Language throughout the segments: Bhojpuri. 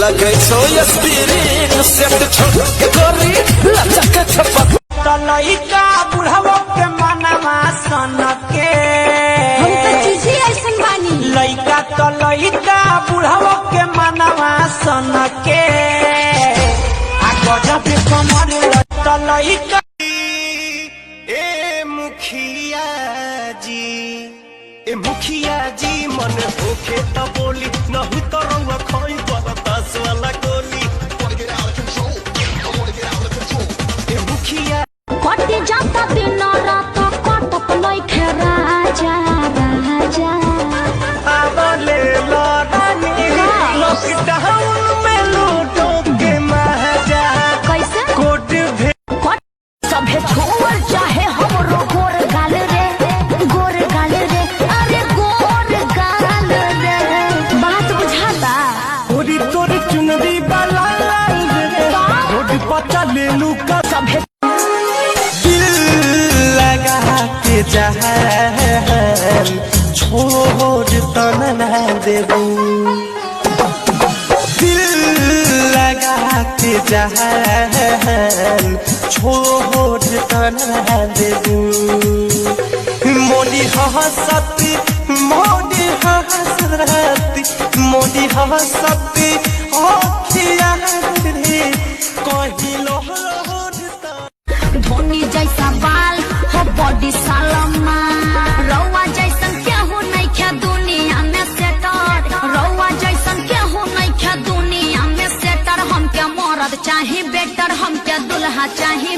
लगे सो एस्पिरिन सेट छोड़ के गोरी लचक छपक तलैका बुढ़ावो के मनवा सन के हम तो चीज ऐसन बानी लैका तलैका बुढ़ावो के मनवा सन के आ गजब कमर तलैका ए मुखिया जी मन होखे त बोली नहीं तो रउआ खोई बरतास वाला गोली ए मुखिया कटे जाता दिन रात कटक लइखे राजा राजा आवले लड़ानी लॉकडाउन में लूटो के महाजा कैसे कोट भे सभे छोड़ चाहे हमरो गोर गाल रे अरे गोर गाल रे बात बुझाता पूरी तोर चुनरी वाला रे रोड पर चले लूका सभे लगा के जहान छोड़ तन ना देबू दिल लगा के जहान छोड़ तन ना देबू मोदी हंसती मोदी हंसती मोदी हंसती ओखिया रे कहिलो धोनी जैसा बाल हो बॉडी सालमा रौआ जैसन केहू नहीं खे दुनिया में सेटर रौआ जैसन केहू नहीं खे दुनिया में सेटर हमके मरद चाही बेटर हमके दुल्हा चाही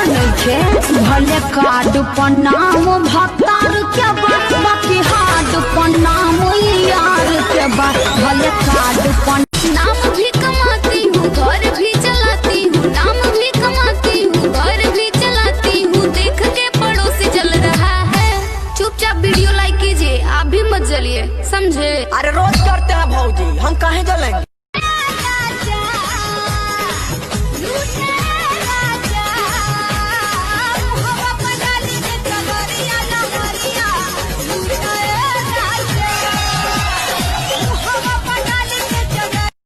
भले कार्ड पर नाम भतार के बाकी हार्ड पर नाम यार के बात भले कार्ड पर